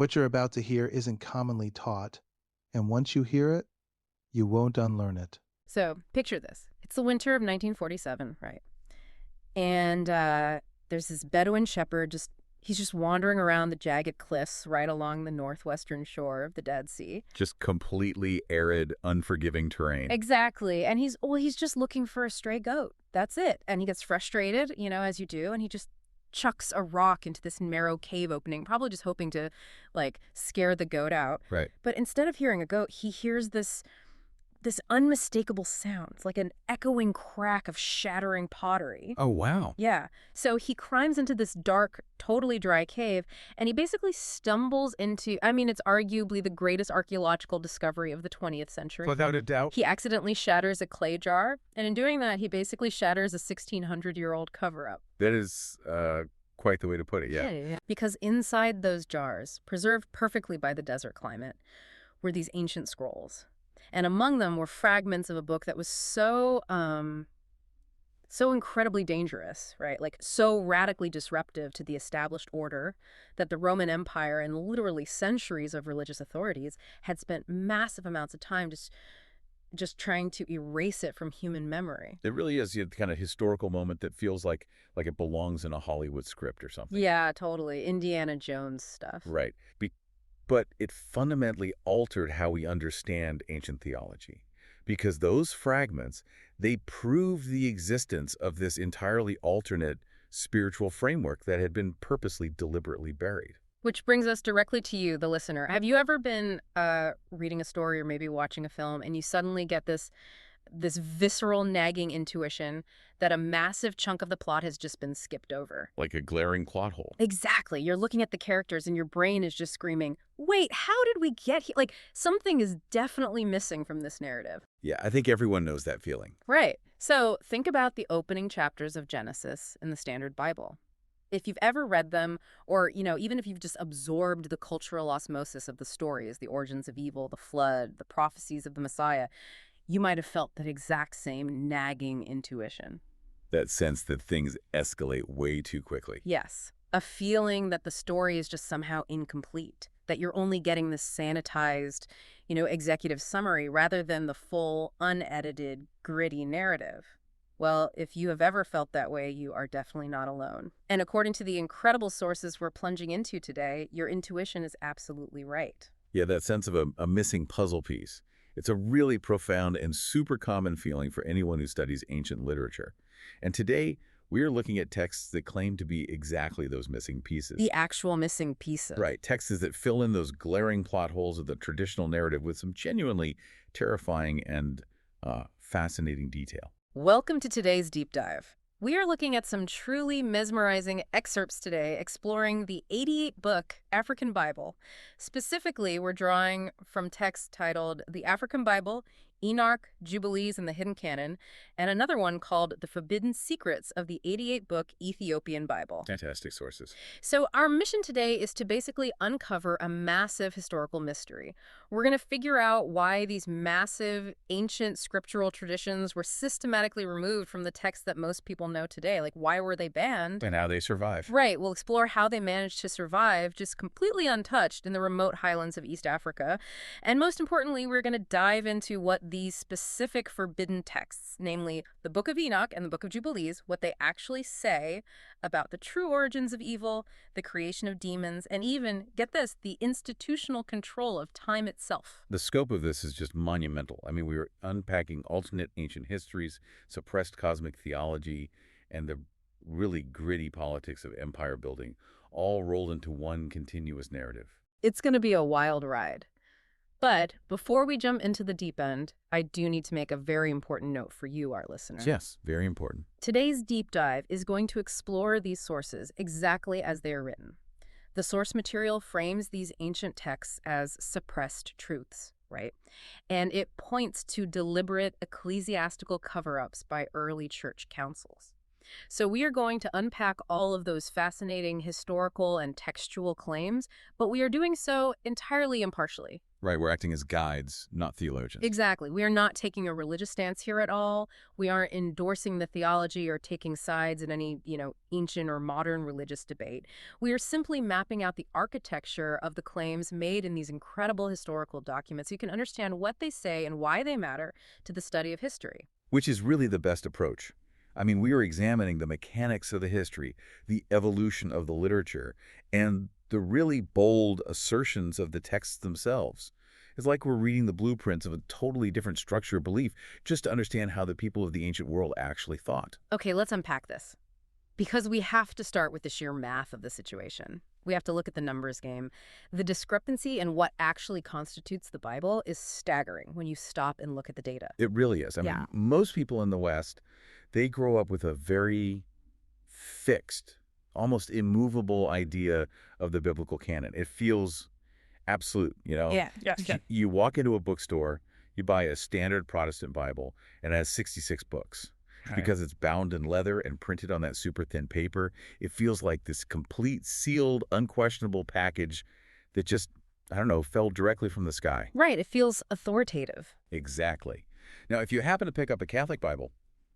What you're about to hear isn't commonly taught, and once you hear it, you won't unlearn it. So picture this. It's the winter of 1947, right? And there's this Bedouin shepherd he's just wandering around the jagged cliffs right along the northwestern shore of the Dead Sea. Just completely arid, unforgiving terrain. Exactly. And he's just looking for a stray goat. That's it. And he gets frustrated, as you do, and he just chucks a rock into this narrow cave opening, probably just hoping to scare the goat out. Right. But instead of hearing a goat, he hears this unmistakable sound. It's like an echoing crack of shattering pottery. Oh, wow. Yeah. So he climbs into this dark, totally dry cave, and he basically stumbles into, it's arguably the greatest archaeological discovery of the 20th century. Without a doubt. He accidentally shatters a clay jar, and in doing that, he basically shatters a 1,600-year-old cover-up. That is quite the way to put it, yeah. Yeah. Because inside those jars, preserved perfectly by the desert climate, were these ancient scrolls. And among them were fragments of a book that was so incredibly dangerous, right? Like so radically disruptive to the established order that the Roman Empire and literally centuries of religious authorities had spent massive amounts of time just trying to erase it from human memory. It really is the kind of historical moment that feels like it belongs in a Hollywood script or something. Yeah, totally. Indiana Jones stuff. Right. But it fundamentally altered how we understand ancient theology, because those fragments, they proved the existence of this entirely alternate spiritual framework that had been purposely, deliberately buried. Which brings us directly to you, the listener. Have you ever been reading a story or maybe watching a film and you suddenly get this visceral nagging intuition that a massive chunk of the plot has just been skipped over? Like a glaring plot hole. Exactly. You're looking at the characters and your brain is just screaming, wait, how did we get here? Like, something is definitely missing from this narrative. Yeah, I think everyone knows that feeling. Right. So think about the opening chapters of Genesis in the Standard Bible. If you've ever read them, or, even if you've just absorbed the cultural osmosis of the stories, the origins of evil, the flood, the prophecies of the Messiah, you might have felt that exact same nagging intuition. That sense that things escalate way too quickly. Yes. A feeling that the story is just somehow incomplete, that you're only getting this sanitized, executive summary rather than the full, unedited, gritty narrative. Well, if you have ever felt that way, you are definitely not alone. And according to the incredible sources we're plunging into today, your intuition is absolutely right. Yeah, that sense of a missing puzzle piece. It's a really profound and super common feeling for anyone who studies ancient literature. And today, we are looking at texts that claim to be exactly those missing pieces. The actual missing pieces. Right, texts that fill in those glaring plot holes of the traditional narrative with some genuinely terrifying and fascinating detail. Welcome to today's deep dive. We are looking at some truly mesmerizing excerpts today, exploring the 88-book African Bible. Specifically, we're drawing from texts titled The African Bible, Enoch, Jubilees, and the Hidden Canon, and another one called The Forbidden Secrets of the 88-book Ethiopian Bible. Fantastic sources. So our mission today is to basically uncover a massive historical mystery. We're going to figure out why these massive ancient scriptural traditions were systematically removed from the texts that most people know today. Like, why were they banned? And how they survive. Right. We'll explore how they managed to survive just completely untouched in the remote highlands of East Africa. And most importantly, we're going to dive into what these specific forbidden texts, namely the Book of Enoch and the Book of Jubilees, what they actually say about the true origins of evil, the creation of demons, and even, get this, the institutional control of time itself. The scope of this is just monumental. I mean, we were unpacking alternate ancient histories, suppressed cosmic theology, and the really gritty politics of empire building, all rolled into one continuous narrative. It's going to be a wild ride. But before we jump into the deep end, I do need to make a very important note for you, our listener. Yes, very important. Today's deep dive is going to explore these sources exactly as they are written. The source material frames these ancient texts as suppressed truths, right? And it points to deliberate ecclesiastical cover-ups by early church councils. So we are going to unpack all of those fascinating historical and textual claims, but we are doing so entirely impartially. Right, we're acting as guides, not theologians. Exactly. We are not taking a religious stance here at all. We aren't endorsing the theology or taking sides in any, ancient or modern religious debate. We are simply mapping out the architecture of the claims made in these incredible historical documents so you can understand what they say and why they matter to the study of history. Which is really the best approach. I mean, we are examining the mechanics of the history, the evolution of the literature, and the really bold assertions of the texts themselves. It's like we're reading the blueprints of a totally different structure of belief just to understand how the people of the ancient world actually thought. Okay, let's unpack this. Because we have to start with the sheer math of the situation. We have to look at the numbers game. The discrepancy in what actually constitutes the Bible is staggering when you stop and look at the data. It really is. I mean, most people in the West, they grow up with a very fixed, almost immovable idea of the biblical canon. It feels absolute, Yeah. You walk into a bookstore, you buy a standard Protestant Bible, and it has 66 books. Right. Because it's bound in leather and printed on that super thin paper, it feels like this complete, sealed, unquestionable package that just, I don't know, fell directly from the sky. Right. It feels authoritative. Exactly. Now, if you happen to pick up a Catholic Bible,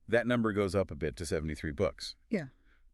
that number goes up a bit to 73 books. Yeah.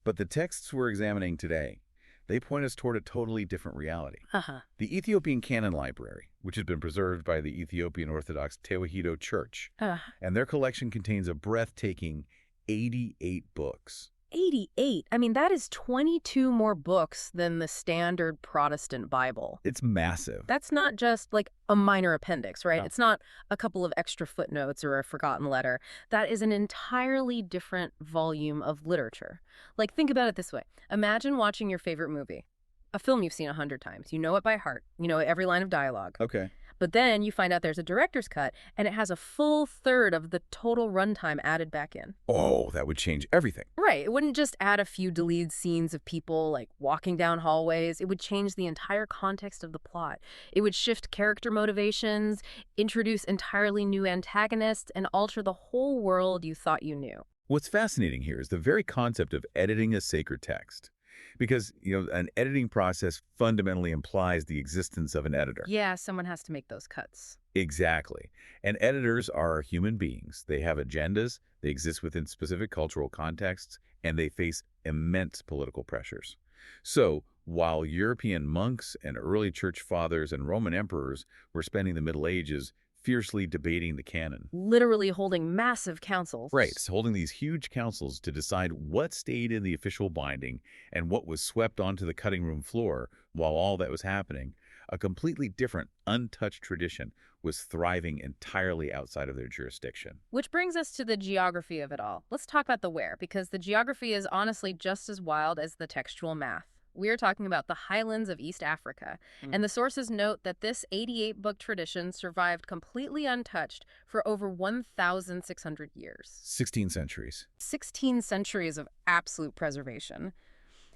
But the texts we're examining today, they point us toward a totally different reality. Uh-huh. The Ethiopian Canon Library, which has been preserved by the Ethiopian Orthodox Tewahedo Church, and their collection contains a breathtaking 88 books. 88? I mean, that is 22 more books than the standard Protestant Bible. It's massive. That's not just like a minor appendix, right? No. It's not a couple of extra footnotes or a forgotten letter. That is an entirely different volume of literature. Like, think about it this way. Imagine watching your favorite movie, a film you've seen 100 times. You know it by heart. You know every line of dialogue. Okay. But then you find out there's a director's cut, and it has a full third of the total runtime added back in. Oh, that would change everything. Right. It wouldn't just add a few deleted scenes of people, like, walking down hallways. It would change the entire context of the plot. It would shift character motivations, introduce entirely new antagonists, and alter the whole world you thought you knew. What's fascinating here is the very concept of editing a sacred text. Because, an editing process fundamentally implies the existence of an editor. Yeah, someone has to make those cuts. Exactly. And editors are human beings. They have agendas, they exist within specific cultural contexts, and they face immense political pressures. So, while European monks and early church fathers and Roman emperors were spending the Middle Ages fiercely debating the canon. Literally holding massive councils. Right, holding these huge councils to decide what stayed in the official binding and what was swept onto the cutting room floor while all that was happening. A completely different, untouched tradition was thriving entirely outside of their jurisdiction. Which brings us to the geography of it all. Let's talk about the where, because the geography is honestly just as wild as the textual math. We are talking about the highlands of East Africa, and the sources note that this 88-book tradition survived completely untouched for over 1,600 years. 16 centuries. 16 centuries of absolute preservation.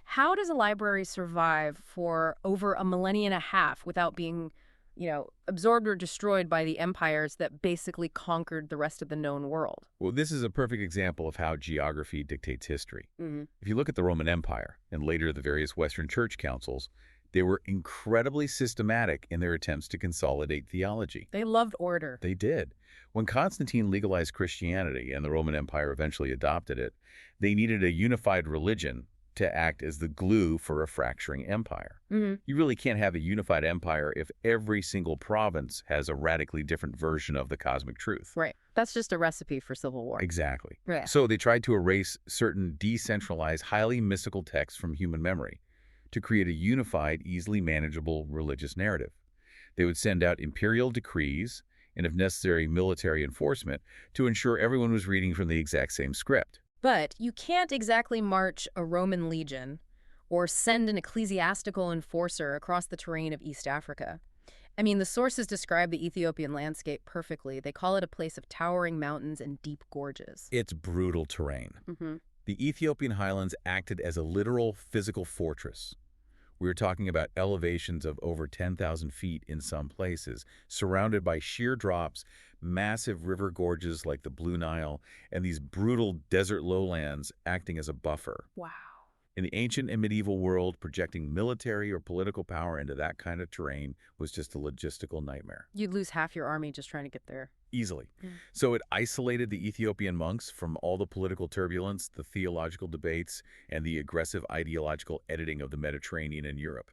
How does a library survive for over a millennia and a half without being, absorbed or destroyed by the empires that basically conquered the rest of the known world? Well, this is a perfect example of how geography dictates history. Mm-hmm. If you look at the Roman Empire and later the various Western church councils, they were incredibly systematic in their attempts to consolidate theology. They loved order. They did. When Constantine legalized Christianity and the Roman Empire eventually adopted it, they needed a unified religion to act as the glue for a fracturing empire. Mm-hmm. You really can't have a unified empire if every single province has a radically different version of the cosmic truth. Right. That's just a recipe for civil war. Exactly. Yeah. So they tried to erase certain decentralized, highly mystical texts from human memory to create a unified, easily manageable religious narrative. They would send out imperial decrees and, if necessary, military enforcement to ensure everyone was reading from the exact same script. But you can't exactly march a Roman legion or send an ecclesiastical enforcer across the terrain of East Africa. I mean, the sources describe the Ethiopian landscape perfectly. They call it a place of towering mountains and deep gorges. It's brutal terrain. Mm-hmm. The Ethiopian highlands acted as a literal physical fortress. We were talking about elevations of over 10,000 feet in some places, surrounded by sheer drops, massive river gorges like the Blue Nile, and these brutal desert lowlands acting as a buffer. Wow. In the ancient and medieval world, projecting military or political power into that kind of terrain was just a logistical nightmare. You'd lose half your army just trying to get there. Easily. Mm. So it isolated the Ethiopian monks from all the political turbulence, the theological debates, and the aggressive ideological editing of the Mediterranean and Europe.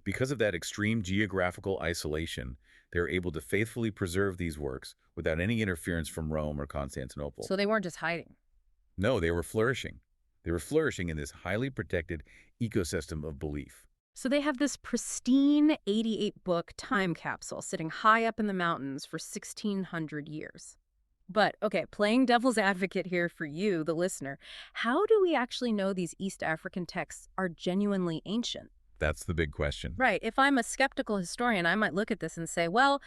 Because of that extreme geographical isolation, they were able to faithfully preserve these works without any interference from Rome or Constantinople. So they weren't just hiding. No, they were flourishing. They were flourishing in this highly protected ecosystem of belief. So they have this pristine 88-book time capsule sitting high up in the mountains for 1,600 years. But, okay, playing devil's advocate here for you, the listener, how do we actually know these East African texts are genuinely ancient? That's the big question. Right. If I'm a skeptical historian, I might look at this and say, well,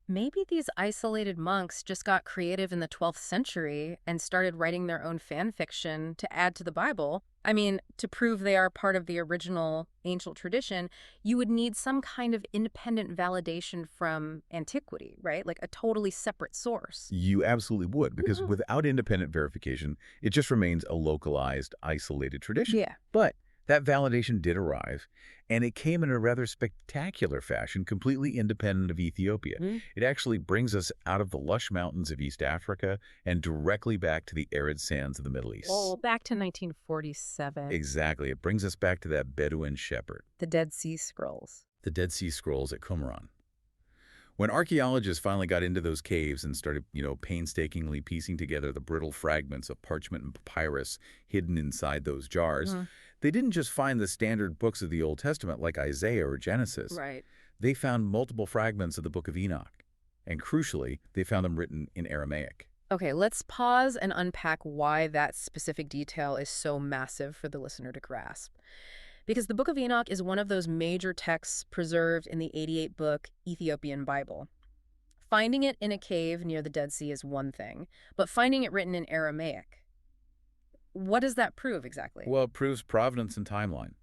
maybe these isolated monks just got creative in the 12th century and started writing their own fan fiction to add to the Bible. I mean, to prove they are part of the original ancient tradition, you would need some kind of independent validation from antiquity, right? Like a totally separate source. You absolutely would, because without independent verification, it just remains a localized, isolated tradition. Yeah. But that validation did arrive, and it came in a rather spectacular fashion, completely independent of Ethiopia. It actually brings us out of the lush mountains of East Africa and directly back to the arid sands of the Middle East. Oh, back to 1947. Exactly. It brings us back to that Bedouin shepherd. The Dead Sea Scrolls. The Dead Sea Scrolls at Qumran. When archaeologists finally got into those caves and started, painstakingly piecing together the brittle fragments of parchment and papyrus hidden inside those jars, they didn't just find the standard books of the Old Testament like Isaiah or Genesis. Right. They found multiple fragments of the Book of Enoch. And crucially, they found them written in Aramaic. Okay, let's pause and unpack why that specific detail is so massive for the listener to grasp. Because the Book of Enoch is one of those major texts preserved in the 88-book Ethiopian Bible. Finding it in a cave near the Dead Sea is one thing, but finding it written in Aramaic, what does that prove exactly? Well, it proves provenance and timeline.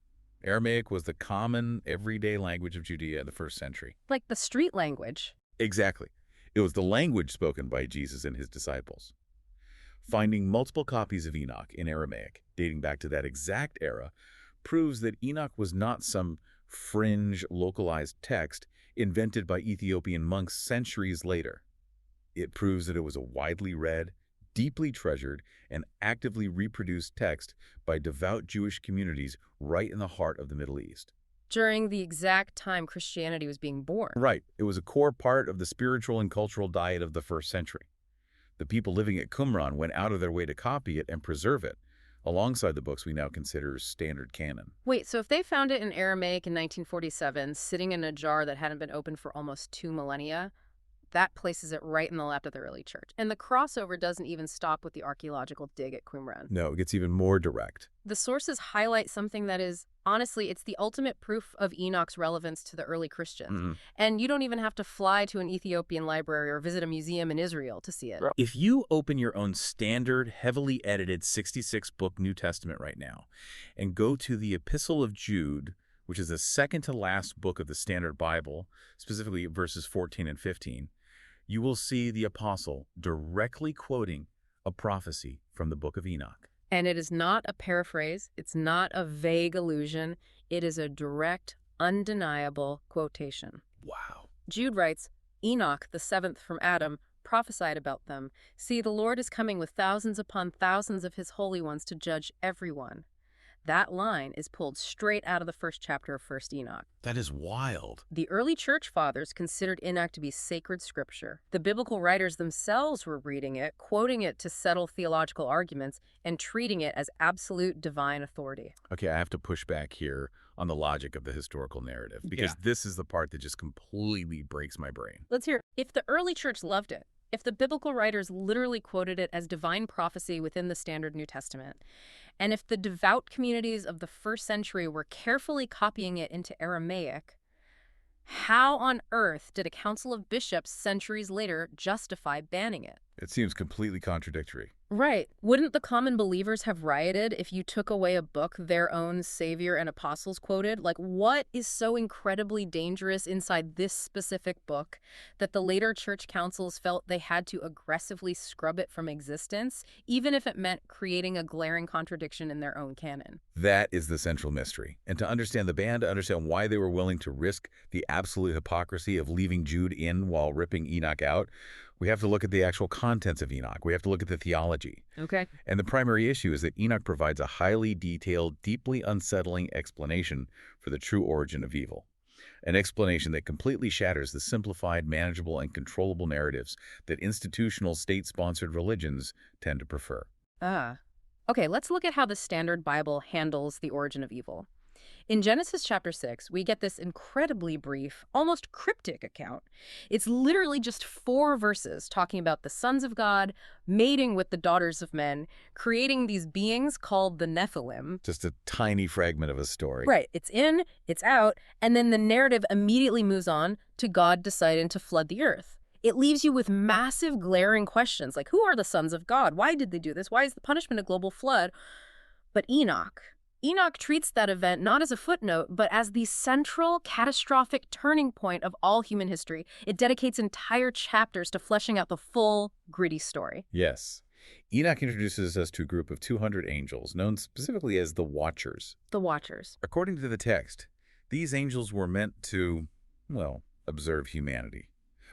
Aramaic was the common, everyday language of Judea in the first century. Like the street language. Exactly. It was the language spoken by Jesus and his disciples. Finding multiple copies of Enoch in Aramaic, dating back to that exact era, proves that Enoch was not some fringe, localized text invented by Ethiopian monks centuries later. It proves that it was a widely read, deeply treasured, and actively reproduced text by devout Jewish communities right in the heart of the Middle East. During the exact time Christianity was being born. Right. It was a core part of the spiritual and cultural diet of the first century. The people living at Qumran went out of their way to copy it and preserve it, alongside the books we now consider standard canon. Wait, so if they found it in Aramaic in 1947, sitting in a jar that hadn't been opened for almost 2 millennia, that places it right in the lap of the early church. And the crossover doesn't even stop with the archaeological dig at Qumran. No, it gets even more direct. The sources highlight something that is, honestly, it's the ultimate proof of Enoch's relevance to the early Christians. And you don't even have to fly to an Ethiopian library or visit a museum in Israel to see it. If you open your own standard, heavily edited 66-book New Testament right now and go to the Epistle of Jude, which is the second to last book of the Standard Bible, specifically verses 14 and 15, you will see the apostle directly quoting a prophecy from the Book of Enoch. And it is not a paraphrase. It's not a vague allusion. It is a direct, undeniable quotation. Wow. Jude writes, Enoch, the seventh from Adam, prophesied about them. See, the Lord is coming with thousands upon thousands of his holy ones to judge everyone. That line is pulled straight out of the first chapter of 1st Enoch. That is wild. The early church fathers considered Enoch to be sacred scripture. The biblical writers themselves were reading it, quoting it to settle theological arguments, and treating it as absolute divine authority. Okay, I have to push back here on the logic of the historical narrative, because this is the part that just completely breaks my brain. Let's hear it. If the early church loved it, if the biblical writers literally quoted it as divine prophecy within the standard New Testament, and if the devout communities of the first century were carefully copying it into Aramaic, how on earth did a council of bishops centuries later justify banning it? It seems completely contradictory. Right. Wouldn't the common believers have rioted if you took away a book their own savior and apostles quoted? Like, what is so incredibly dangerous inside this specific book that the later church councils felt they had to aggressively scrub it from existence, even if it meant creating a glaring contradiction in their own canon? That is the central mystery. And to understand the band, to understand why they were willing to risk the absolute hypocrisy of leaving Jude in while ripping Enoch out, we have to look at the actual contents of Enoch. We have to look at the theology. Okay. And the primary issue is that Enoch provides a highly detailed, deeply unsettling explanation for the true origin of evil. An explanation that completely shatters the simplified, manageable, and controllable narratives that institutional state-sponsored religions tend to prefer. Ah. Okay, let's look at how the Standard Bible handles the origin of evil. In Genesis chapter 6, we get this incredibly brief, almost cryptic account. It's literally just 4 verses talking about the sons of God mating with the daughters of men, creating these beings called the Nephilim. Just a tiny fragment of a story. Right, it's in, it's out, and then the narrative immediately moves on to God deciding to flood the earth. It leaves you with massive, glaring questions like, who are the sons of God? Why did they do this? Why is the punishment a global flood? But Enoch treats that event not as a footnote, but as the central, catastrophic turning point of all human history. It dedicates entire chapters to fleshing out the full, gritty story. Yes. Enoch introduces us to a group of 200 angels, known specifically as the Watchers. The Watchers. According to the text, these angels were meant to, well, observe humanity.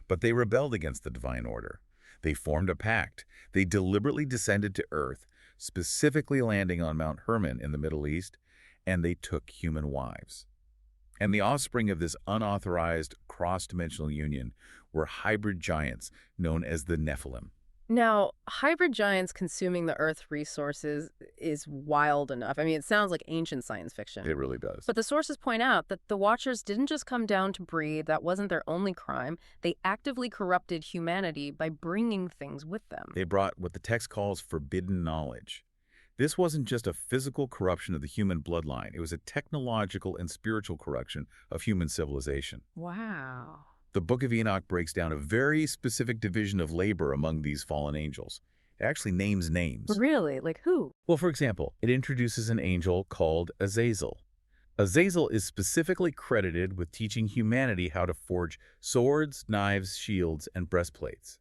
But they rebelled against the divine order. They formed a pact. They deliberately descended to earth, specifically landing on Mount Hermon in the Middle East, and they took human wives. And the offspring of this unauthorized cross-dimensional union were hybrid giants known as the Nephilim. Now, hybrid giants consuming the Earth's resources is wild enough. I mean, it sounds like ancient science fiction. It really does. But the sources point out that the Watchers didn't just come down to breed. That wasn't their only crime. They actively corrupted humanity by bringing things with them. They brought what the text calls forbidden knowledge. This wasn't just a physical corruption of the human bloodline. It was a technological and spiritual corruption of human civilization. Wow. The Book of Enoch breaks down a very specific division of labor among these fallen angels. It actually names names. Really? Like who? Well, for example, it introduces an angel called Azazel. Azazel is specifically credited with teaching humanity how to forge swords, knives, shields, and breastplates.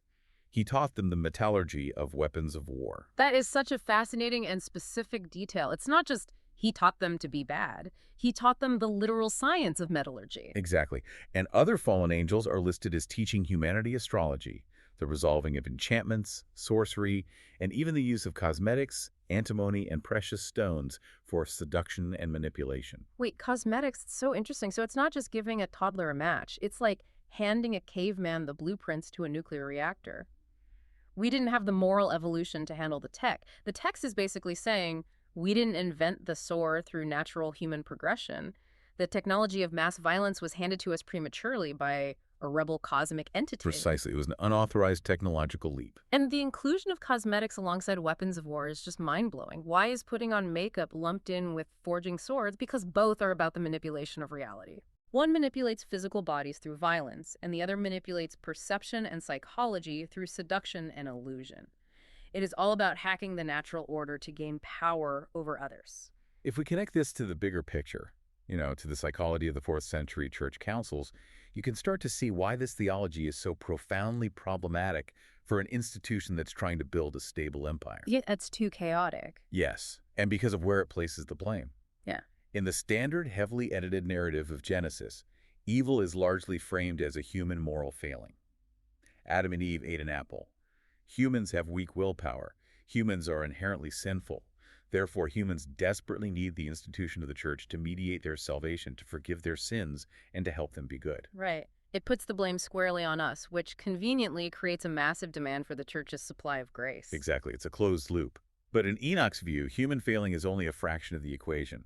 He taught them the metallurgy of weapons of war. That is such a fascinating and specific detail. It's not just he taught them to be bad. He taught them the literal science of metallurgy. Exactly. And other fallen angels are listed as teaching humanity astrology, the resolving of enchantments, sorcery, and even the use of cosmetics, antimony, and precious stones for seduction and manipulation. Wait, cosmetics, it's so interesting. So it's not just giving a toddler a match. It's like handing a caveman the blueprints to a nuclear reactor. We didn't have the moral evolution to handle the tech. The text is basically saying, we didn't invent the sword through natural human progression. The technology of mass violence was handed to us prematurely by a rebel cosmic entity. Precisely. It was an unauthorized technological leap. And the inclusion of cosmetics alongside weapons of war is just mind-blowing. Why is putting on makeup lumped in with forging swords? Because both are about the manipulation of reality. One manipulates physical bodies through violence, and the other manipulates perception and psychology through seduction and illusion. It is all about hacking the natural order to gain power over others. If we connect this to the bigger picture, to the psychology of the 4th century church councils, you can start to see why this theology is so profoundly problematic for an institution that's trying to build a stable empire. Yet it's too chaotic. Yes, and because of where it places the blame. Yeah. In the standard, heavily edited narrative of Genesis, evil is largely framed as a human moral failing. Adam and Eve ate an apple. Humans have weak willpower. Humans are inherently sinful. Therefore, humans desperately need the institution of the church to mediate their salvation, to forgive their sins, and to help them be good. Right. It puts the blame squarely on us, which conveniently creates a massive demand for the church's supply of grace. Exactly. It's a closed loop. But in Enoch's view, human failing is only a fraction of the equation.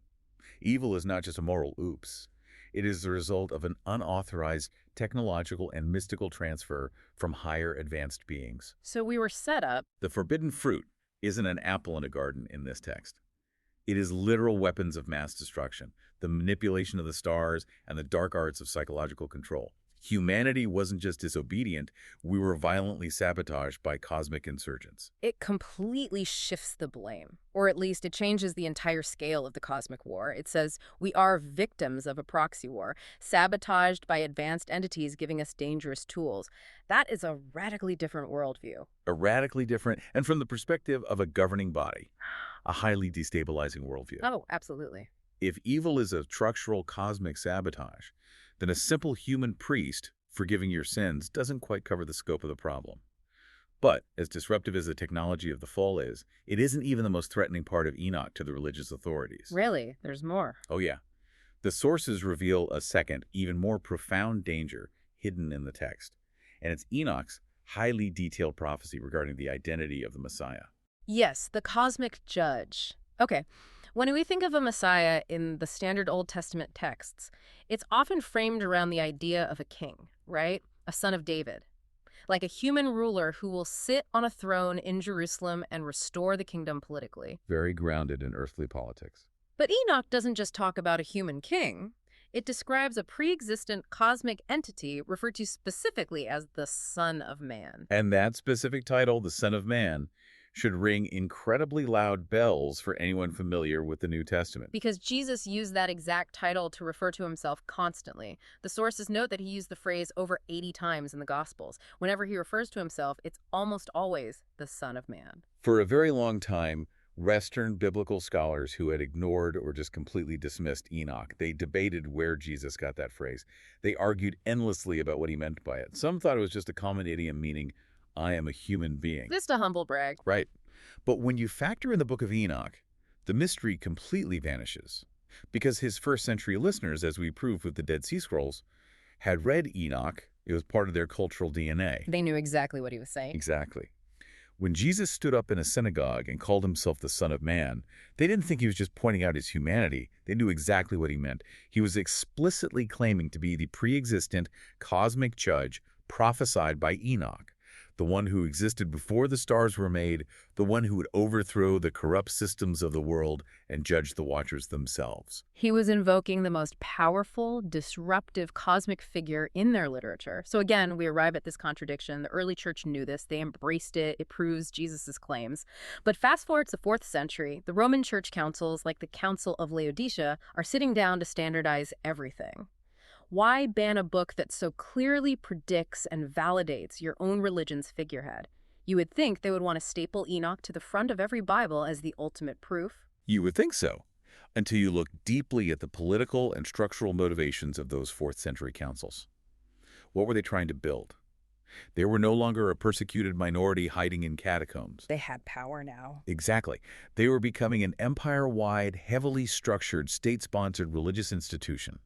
Evil is not just a moral oops. It is the result of an unauthorized technological and mystical transfer from higher advanced beings. So we were set up. The forbidden fruit isn't an apple in a garden in this text. It is literal weapons of mass destruction, the manipulation of the stars, and the dark arts of psychological control. Humanity wasn't just disobedient, we were violently sabotaged by cosmic insurgents. It completely shifts the blame, or at least it changes the entire scale of the cosmic war. It says we are victims of a proxy war, sabotaged by advanced entities giving us dangerous tools. That is a radically different worldview. A radically different, and from the perspective of a governing body, a highly destabilizing worldview. Oh, absolutely. If evil is a structural cosmic sabotage, then a simple human priest forgiving your sins doesn't quite cover the scope of the problem. But, as disruptive as the technology of the fall is, it isn't even the most threatening part of Enoch to the religious authorities. Really? There's more. Oh yeah. The sources reveal a second, even more profound danger hidden in the text, and it's Enoch's highly detailed prophecy regarding the identity of the Messiah. Yes, the cosmic judge. Okay. When we think of a Messiah in the standard Old Testament texts, it's often framed around the idea of a king, right? A son of David. Like a human ruler who will sit on a throne in Jerusalem and restore the kingdom politically. Very grounded in earthly politics. But Enoch doesn't just talk about a human king. It describes a pre-existent cosmic entity referred to specifically as the Son of Man. And that specific title, the Son of Man, should ring incredibly loud bells for anyone familiar with the New Testament. Because Jesus used that exact title to refer to himself constantly. The sources note that he used the phrase over 80 times in the Gospels. Whenever he refers to himself, it's almost always the Son of Man. For a very long time, Western biblical scholars who had ignored or just completely dismissed Enoch, they debated where Jesus got that phrase. They argued endlessly about what he meant by it. Some thought it was just a common idiom meaning, I am a human being. Just a humble brag. Right. But when you factor in the book of Enoch, the mystery completely vanishes. Because his first-century listeners, as we proved with the Dead Sea Scrolls, had read Enoch. It was part of their cultural DNA. They knew exactly what he was saying. Exactly. When Jesus stood up in a synagogue and called himself the Son of Man, they didn't think he was just pointing out his humanity. They knew exactly what he meant. He was explicitly claiming to be the pre-existent cosmic judge prophesied by Enoch, the one who existed before the stars were made, the one who would overthrow the corrupt systems of the world and judge the watchers themselves. He was invoking the most powerful, disruptive cosmic figure in their literature. So again, we arrive at this contradiction. The early church knew this. They embraced it. It proves Jesus' claims. But fast forward to the 4th century, the Roman church councils, like the Council of Laodicea, are sitting down to standardize everything. Why ban a book that so clearly predicts and validates your own religion's figurehead? You would think they would want to staple Enoch to the front of every Bible as the ultimate proof. You would think so, until you look deeply at the political and structural motivations of those 4th century councils. What were they trying to build? They were no longer a persecuted minority hiding in catacombs. They had power now. Exactly. They were becoming an empire-wide, heavily structured, state-sponsored religious institution.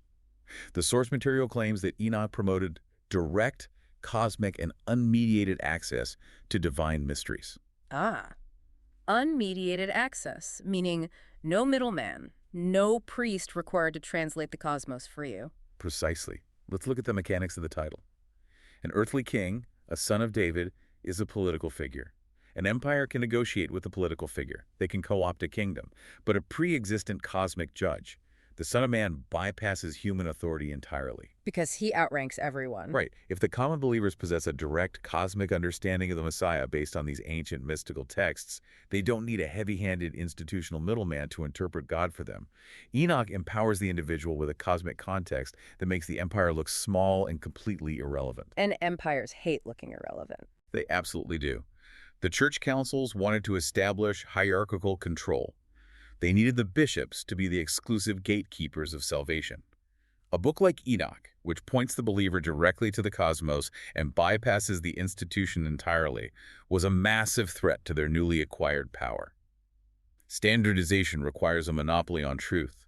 The source material claims that Enoch promoted direct, cosmic, and unmediated access to divine mysteries. Ah, unmediated access, meaning no middleman, no priest required to translate the cosmos for you. Precisely. Let's look at the mechanics of the title. An earthly king, a son of David, is a political figure. An empire can negotiate with a political figure. They can co-opt a kingdom. But a pre-existent cosmic judge, the Son of Man, bypasses human authority entirely. Because he outranks everyone. Right. If the common believers possess a direct cosmic understanding of the Messiah based on these ancient mystical texts, they don't need a heavy-handed institutional middleman to interpret God for them. Enoch empowers the individual with a cosmic context that makes the empire look small and completely irrelevant. And empires hate looking irrelevant. They absolutely do. The church councils wanted to establish hierarchical control. They needed the bishops to be the exclusive gatekeepers of salvation. A book like Enoch, which points the believer directly to the cosmos and bypasses the institution entirely, was a massive threat to their newly acquired power. Standardization requires a monopoly on truth.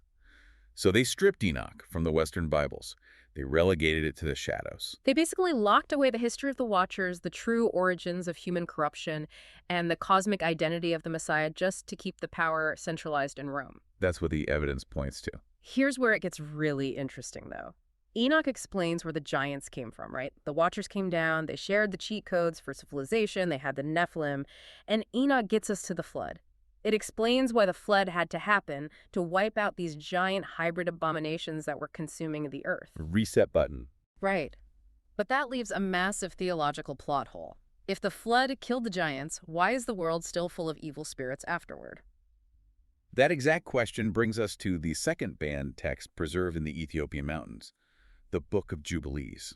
So they stripped Enoch from the Western Bibles. They relegated it to the shadows. They basically locked away the history of the Watchers, the true origins of human corruption, and the cosmic identity of the Messiah just to keep the power centralized in Rome. That's what the evidence points to. Here's where it gets really interesting, though. Enoch explains where the giants came from, right? The Watchers came down, they shared the cheat codes for civilization, they had the Nephilim, and Enoch gets us to the flood. It explains why the flood had to happen to wipe out these giant hybrid abominations that were consuming the earth. Reset button. Right. But that leaves a massive theological plot hole. If the flood killed the giants, why is the world still full of evil spirits afterward? That exact question brings us to the second banned text preserved in the Ethiopian mountains, the Book of Jubilees.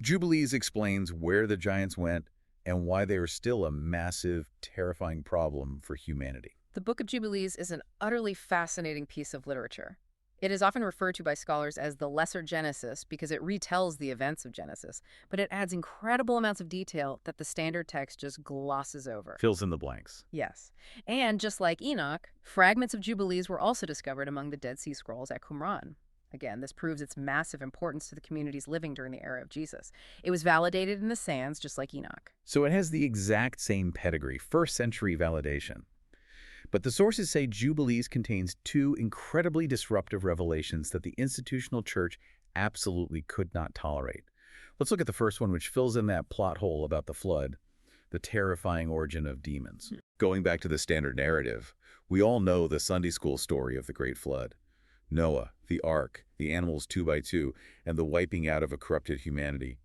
Jubilees explains where the giants went and why they are still a massive, terrifying problem for humanity. The Book of Jubilees is an utterly fascinating piece of literature. It is often referred to by scholars as the Lesser Genesis because it retells the events of Genesis, but it adds incredible amounts of detail that the standard text just glosses over. Fills in the blanks. Yes. And just like Enoch, fragments of Jubilees were also discovered among the Dead Sea Scrolls at Qumran. Again, this proves its massive importance to the communities living during the era of Jesus. It was validated in the sands just like Enoch. So it has the exact same pedigree, first-century validation. But the sources say Jubilees contains two incredibly disruptive revelations that the institutional church absolutely could not tolerate. Let's look at the first one, which fills in that plot hole about the flood, the terrifying origin of demons. Going back to the standard narrative, we all know the Sunday school story of the Great Flood. Noah, the ark, the animals 2 by 2, and the wiping out of a corrupted humanity.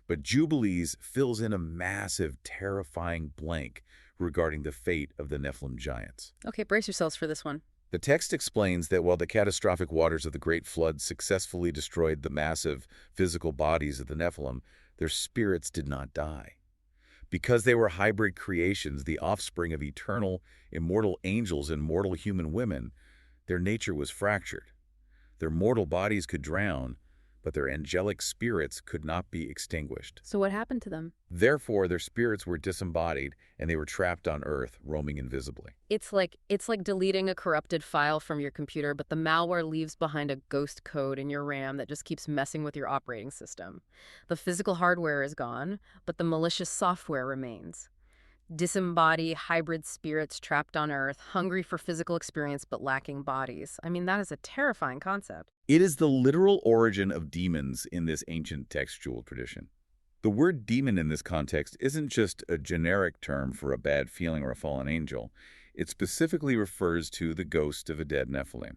But Jubilees fills in a massive, terrifying blank regarding the fate of the Nephilim giants. Okay, brace yourselves for this one. The text explains that while the catastrophic waters of the Great Flood successfully destroyed the massive physical bodies of the Nephilim, their spirits did not die. Because they were hybrid creations, the offspring of eternal, immortal angels and mortal human women, their nature was fractured. Their mortal bodies could drown, but their angelic spirits could not be extinguished. So what happened to them? Therefore, their spirits were disembodied, and they were trapped on Earth, roaming invisibly. It's like deleting a corrupted file from your computer, but the malware leaves behind a ghost code in your RAM that just keeps messing with your operating system. The physical hardware is gone, but the malicious software remains. Disembodied hybrid spirits trapped on Earth, hungry for physical experience but lacking bodies. I mean, that is a terrifying concept. It is the literal origin of demons in this ancient textual tradition. The word demon in this context isn't just a generic term for a bad feeling or a fallen angel. It specifically refers to the ghost of a dead Nephilim.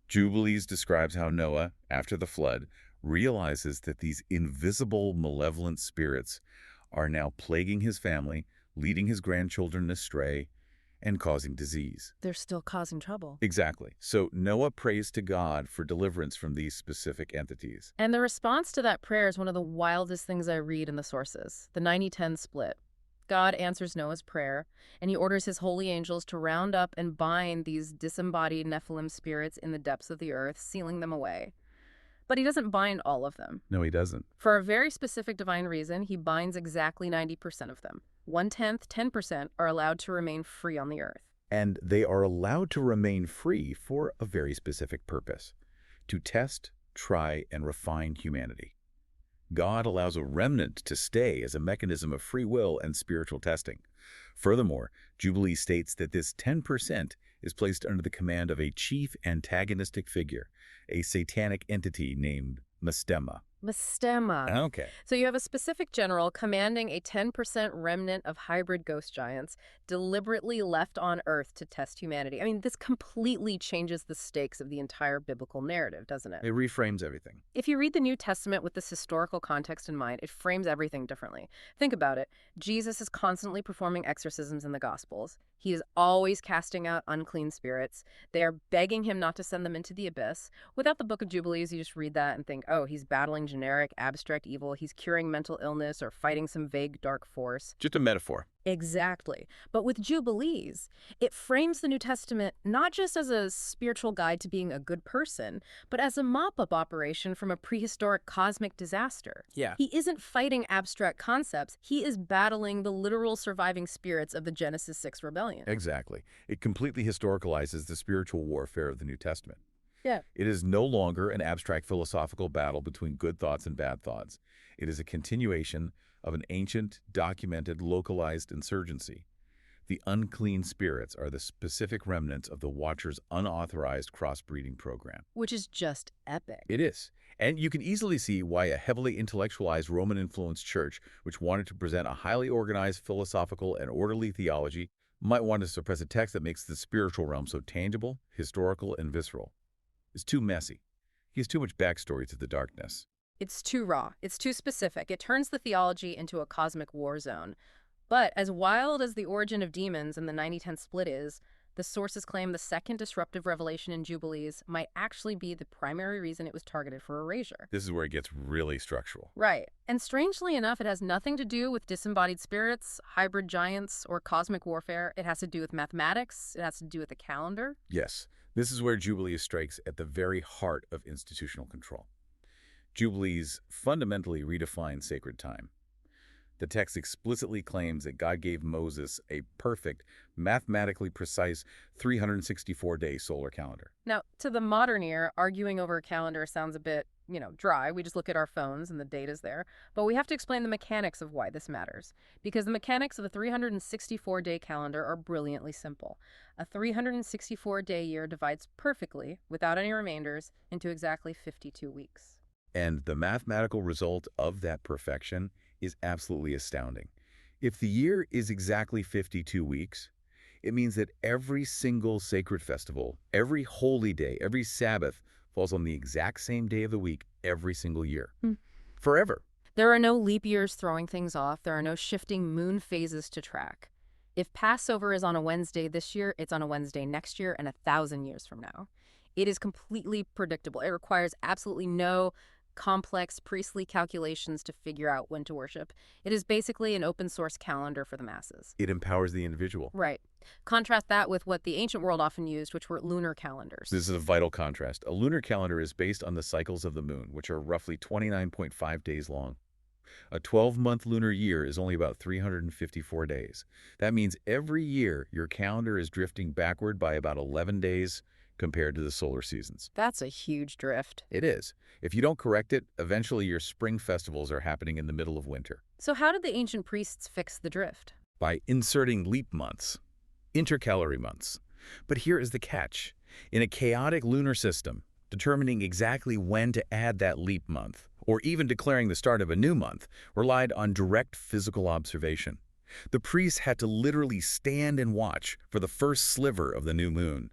Jubilees describes how Noah, after the flood, realizes that these invisible, malevolent spirits are now plaguing his family, leading his grandchildren astray, and causing disease. They're still causing trouble. Exactly. So Noah prays to God for deliverance from these specific entities. And the response to that prayer is one of the wildest things I read in the sources, the 90-10 split. God answers Noah's prayer, and he orders his holy angels to round up and bind these disembodied Nephilim spirits in the depths of the earth, sealing them away. But he doesn't bind all of them. No, he doesn't. For a very specific divine reason, he binds exactly 90% of them. 1/10, 10% are allowed to remain free on the earth. And they are allowed to remain free for a very specific purpose: to test, try, and refine humanity. God allows a remnant to stay as a mechanism of free will and spiritual testing. Furthermore, Jubilee states that this 10% is placed under the command of a chief antagonistic figure, a satanic entity named Mastema. Mastema. Okay. So you have a specific general commanding a 10% remnant of hybrid ghost giants deliberately left on Earth to test humanity. I mean, this completely changes the stakes of the entire biblical narrative, doesn't it? It reframes everything. If you read the New Testament with this historical context in mind, it frames everything differently. Think about it. Jesus is constantly performing exorcisms in the Gospels. He is always casting out unclean spirits. They are begging him not to send them into the abyss. Without the Book of Jubilees, you just read that and think, oh, he's battling generic, abstract evil. He's curing mental illness or fighting some vague dark force. Just a metaphor. Exactly. But with Jubilees, it frames the New Testament not just as a spiritual guide to being a good person, but as a mop-up operation from a prehistoric cosmic disaster. Yeah. He isn't fighting abstract concepts. He is battling the literal surviving spirits of the Genesis 6 rebellion. Exactly. It completely historicalizes the spiritual warfare of the New Testament. Yeah. It is no longer an abstract philosophical battle between good thoughts and bad thoughts. It is a continuation of an ancient, documented, localized insurgency. The unclean spirits are the specific remnants of the Watcher's unauthorized crossbreeding program. Which is just epic. It is. And you can easily see why a heavily intellectualized Roman-influenced church, which wanted to present a highly organized, philosophical, and orderly theology, might want to suppress a text that makes the spiritual realm so tangible, historical, and visceral. It's too messy. He has too much backstory to the darkness. It's too raw. It's too specific. It turns the theology into a cosmic war zone. But as wild as the origin of demons and the 90-10 split is, the sources claim the second disruptive revelation in Jubilees might actually be the primary reason it was targeted for erasure. This is where it gets really structural. Right. And strangely enough, it has nothing to do with disembodied spirits, hybrid giants, or cosmic warfare. It has to do with mathematics. It has to do with the calendar. Yes, this is where Jubilees strikes at the very heart of institutional control. Jubilees fundamentally redefine sacred time. The text explicitly claims that God gave Moses a perfect, mathematically precise 364-day solar calendar. Now, to the modern ear, arguing over a calendar sounds a bit, dry. We just look at our phones and the data's there. But we have to explain the mechanics of why this matters. Because the mechanics of a 364-day calendar are brilliantly simple. A 364-day year divides perfectly, without any remainders, into exactly 52 weeks. And the mathematical result of that perfection is absolutely astounding. If the year is exactly 52 weeks, it means that every single sacred festival, every holy day, every Sabbath falls on the exact same day of the week every single year. Forever. There are no leap years throwing things off. There are no shifting moon phases to track. If Passover is on a Wednesday this year, it's on a Wednesday next year and 1,000 years from now. It is completely predictable. It requires absolutely no complex priestly calculations to figure out when to worship. It is basically an open source calendar for the masses. It empowers the individual. Right. Contrast that with what the ancient world often used, which were lunar calendars. This is a vital contrast. A lunar calendar is based on the cycles of the moon, which are roughly 29.5 days long. A 12-month lunar year is only about 354 days. That means every year your calendar is drifting backward by about 11 days compared to the solar seasons. That's a huge drift. It is. If you don't correct it, eventually your spring festivals are happening in the middle of winter. So how did the ancient priests fix the drift? By inserting leap months, intercalary months. But here is the catch. In a chaotic lunar system, determining exactly when to add that leap month, or even declaring the start of a new month, relied on direct physical observation. The priests had to literally stand and watch for the first sliver of the new moon.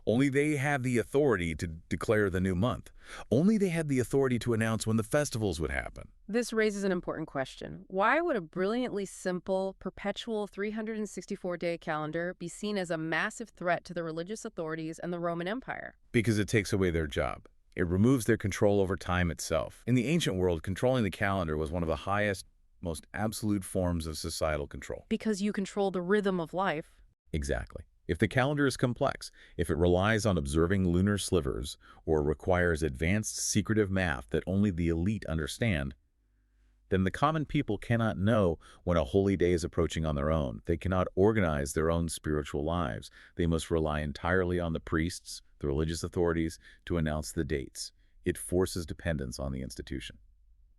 Only they had the authority to declare the new month. Only they had the authority to announce when the festivals would happen. This raises an important question. Why would a brilliantly simple, perpetual 364-day calendar be seen as a massive threat to the religious authorities and the Roman Empire? Because it takes away their job. It removes their control over time itself. In the ancient world, controlling the calendar was one of the highest, most absolute forms of societal control. Because you control the rhythm of life. Exactly. If the calendar is complex, if it relies on observing lunar slivers, or requires advanced secretive math that only the elite understand, then the common people cannot know when a holy day is approaching on their own. They cannot organize their own spiritual lives. They must rely entirely on the priests, the religious authorities, to announce the dates. It forces dependence on the institution.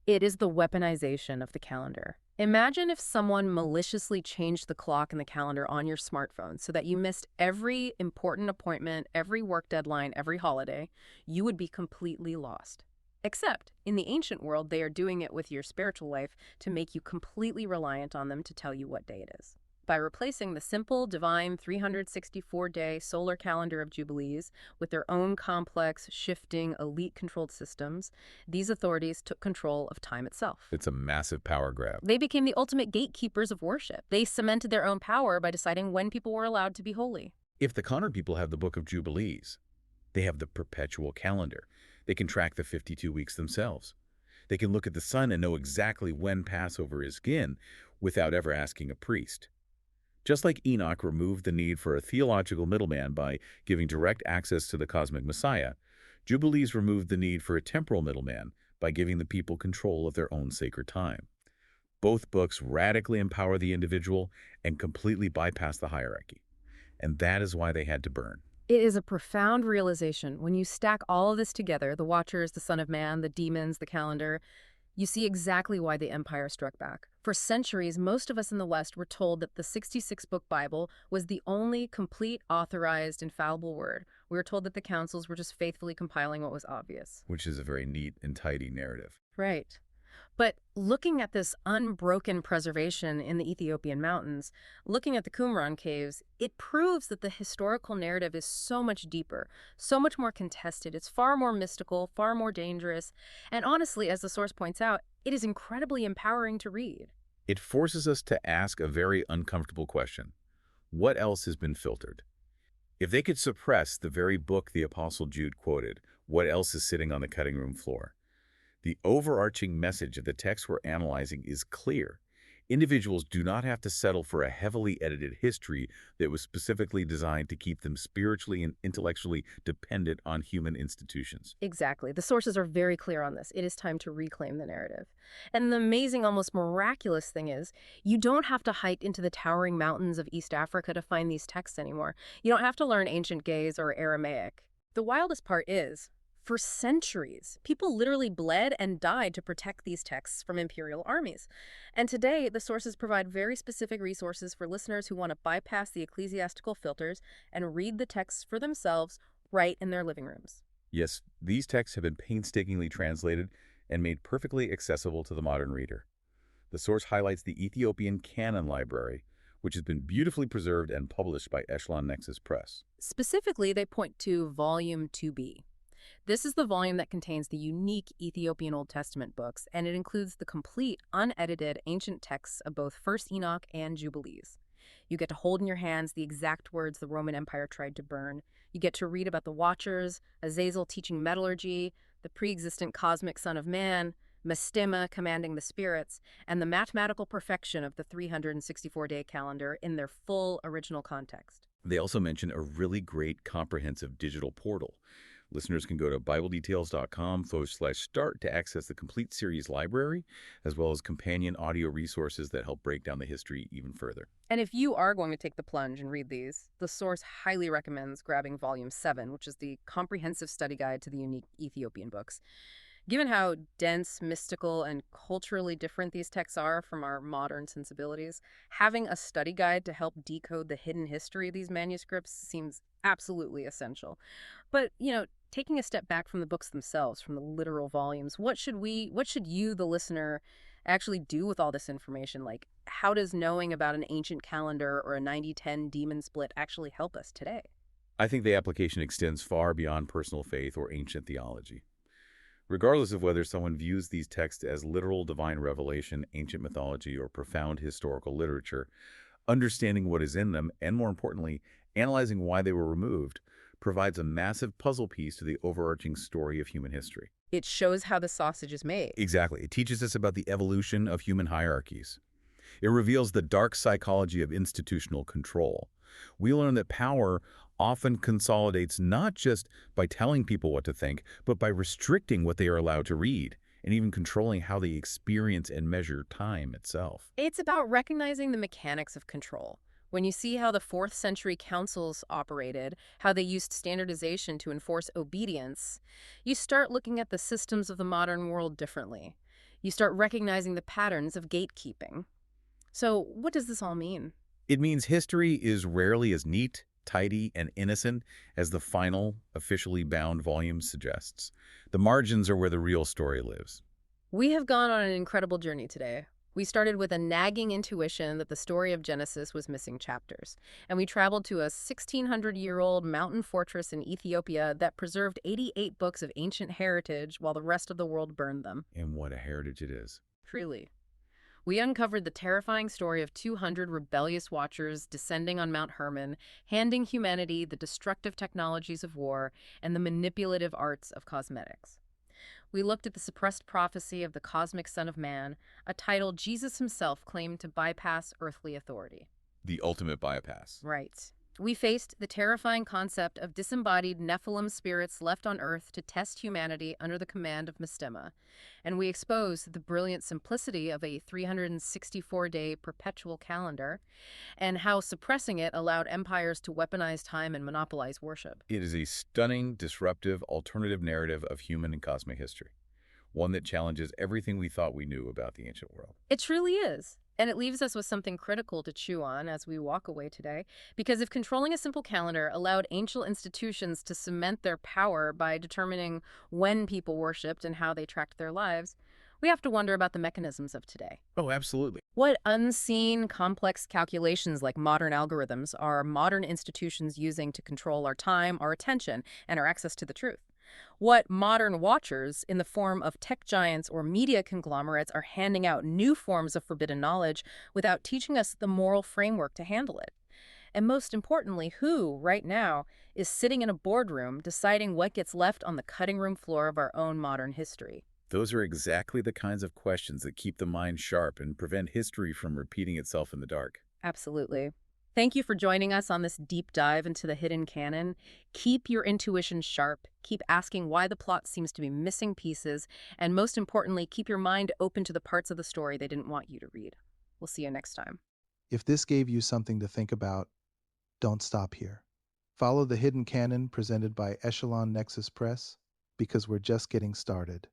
It is the weaponization of the calendar. Imagine if someone maliciously changed the clock in the calendar on your smartphone so that you missed every important appointment, every work deadline, every holiday. You would be completely lost. Except, in the ancient world, they are doing it with your spiritual life to make you completely reliant on them to tell you what day it is. By replacing the simple, divine 364-day solar calendar of Jubilees with their own complex, shifting, elite-controlled systems, these authorities took control of time itself. It's a massive power grab. They became the ultimate gatekeepers of worship. They cemented their own power by deciding when people were allowed to be holy. If the common people have the Book of Jubilees, they have the perpetual calendar. They can track the 52 weeks themselves. They can look at the sun and know exactly when Passover is again without ever asking a priest. Just like Enoch removed the need for a theological middleman by giving direct access to the cosmic Messiah, Jubilees removed the need for a temporal middleman by giving the people control of their own sacred time. Both books radically empower the individual and completely bypass the hierarchy. And that is why they had to burn. It is a profound realization. When you stack all of this together, the Watchers, the Son of Man, the demons, the calendar, you see exactly why the empire struck back. For centuries, most of us in the West were told that the 66-book Bible was the only complete, authorized, infallible word. We were told that the councils were just faithfully compiling what was obvious. Which is a very neat and tidy narrative. Right. But looking at this unbroken preservation in the Ethiopian mountains, looking at the Qumran caves, it proves that the historical narrative is so much deeper, so much more contested. It's far more mystical, far more dangerous, and honestly, as the source points out, it is incredibly empowering to read. It forces us to ask a very uncomfortable question. What else has been filtered? If they could suppress the very book the Apostle Jude quoted, what else is sitting on the cutting room floor? The overarching message of the text we're analyzing is clear. Individuals do not have to settle for a heavily edited history that was specifically designed to keep them spiritually and intellectually dependent on human institutions. Exactly. The sources are very clear on this. It is time to reclaim the narrative. And the amazing, almost miraculous thing is, you don't have to hike into the towering mountains of East Africa to find these texts anymore. You don't have to learn ancient Gaze or Aramaic. The wildest part is, for centuries, people literally bled and died to protect these texts from imperial armies. And today, the sources provide very specific resources for listeners who want to bypass the ecclesiastical filters and read the texts for themselves right in their living rooms. Yes, these texts have been painstakingly translated and made perfectly accessible to the modern reader. The source highlights the Ethiopian Canon library, which has been beautifully preserved and published by Echelon Nexus Press. Specifically, they point to Volume 2B. This is the volume that contains the unique Ethiopian Old Testament books, and it includes the complete, unedited ancient texts of both 1st Enoch and Jubilees. You get to hold in your hands the exact words the Roman Empire tried to burn. You get to read about the Watchers, Azazel teaching metallurgy, the pre-existent cosmic Son of Man, Mastema commanding the spirits, and the mathematical perfection of the 364-day calendar in their full original context. They also mention a really great comprehensive digital portal. Listeners can go to BibleDetails.com/start to access the complete series library, as well as companion audio resources that help break down the history even further. And if you are going to take the plunge and read these, the source highly recommends grabbing Volume 7, which is the comprehensive study guide to the unique Ethiopian books. Given how dense, mystical, and culturally different these texts are from our modern sensibilities, having a study guide to help decode the hidden history of these manuscripts seems absolutely essential. But, taking a step back from the books themselves, from the literal volumes, what should you, the listener, actually do with all this information? Like, how does knowing about an ancient calendar or a 90-10 demon split actually help us today? I think the application extends far beyond personal faith or ancient theology. Regardless of whether someone views these texts as literal divine revelation, ancient mythology, or profound historical literature, understanding what is in them, and more importantly, analyzing why they were removed, provides a massive puzzle piece to the overarching story of human history. It shows how the sausage is made. Exactly. It teaches us about the evolution of human hierarchies. It reveals the dark psychology of institutional control. We learn that power often consolidates not just by telling people what to think, but by restricting what they are allowed to read, and even controlling how they experience and measure time itself. It's about recognizing the mechanics of control. When you see how the 4th century councils operated, how they used standardization to enforce obedience, you start looking at the systems of the modern world differently. You start recognizing the patterns of gatekeeping. So what does this all mean? It means history is rarely as neat, tidy, and innocent as the final, officially bound volume suggests. The margins are where the real story lives. We have gone on an incredible journey today. We started with a nagging intuition that the story of Genesis was missing chapters, and we traveled to a 1,600-year-old mountain fortress in Ethiopia that preserved 88 books of ancient heritage while the rest of the world burned them. And what a heritage it is. Truly. We uncovered the terrifying story of 200 rebellious watchers descending on Mount Hermon, handing humanity the destructive technologies of war and the manipulative arts of cosmetics. We looked at the suppressed prophecy of the cosmic Son of Man, a title Jesus himself claimed to bypass earthly authority. The ultimate bypass. Right. We faced the terrifying concept of disembodied Nephilim spirits left on Earth to test humanity under the command of Mastema, and we exposed the brilliant simplicity of a 364-day perpetual calendar and how suppressing it allowed empires to weaponize time and monopolize worship. It is a stunning, disruptive, alternative narrative of human and cosmic history, one that challenges everything we thought we knew about the ancient world. It truly is. And it leaves us with something critical to chew on as we walk away today. Because if controlling a simple calendar allowed ancient institutions to cement their power by determining when people worshipped and how they tracked their lives, we have to wonder about the mechanisms of today. Oh, absolutely. What unseen, complex calculations like modern algorithms are modern institutions using to control our time, our attention, and our access to the truth? What modern watchers, in the form of tech giants or media conglomerates, are handing out new forms of forbidden knowledge without teaching us the moral framework to handle it? And most importantly, who, right now, is sitting in a boardroom deciding what gets left on the cutting room floor of our own modern history? Those are exactly the kinds of questions that keep the mind sharp and prevent history from repeating itself in the dark. Absolutely. Thank you for joining us on this deep dive into the hidden canon. Keep your intuition sharp, keep asking why the plot seems to be missing pieces, and most importantly, keep your mind open to the parts of the story they didn't want you to read. We'll see you next time. If this gave you something to think about, don't stop here. Follow the Hidden Canon presented by Echelon Nexus Press because we're just getting started.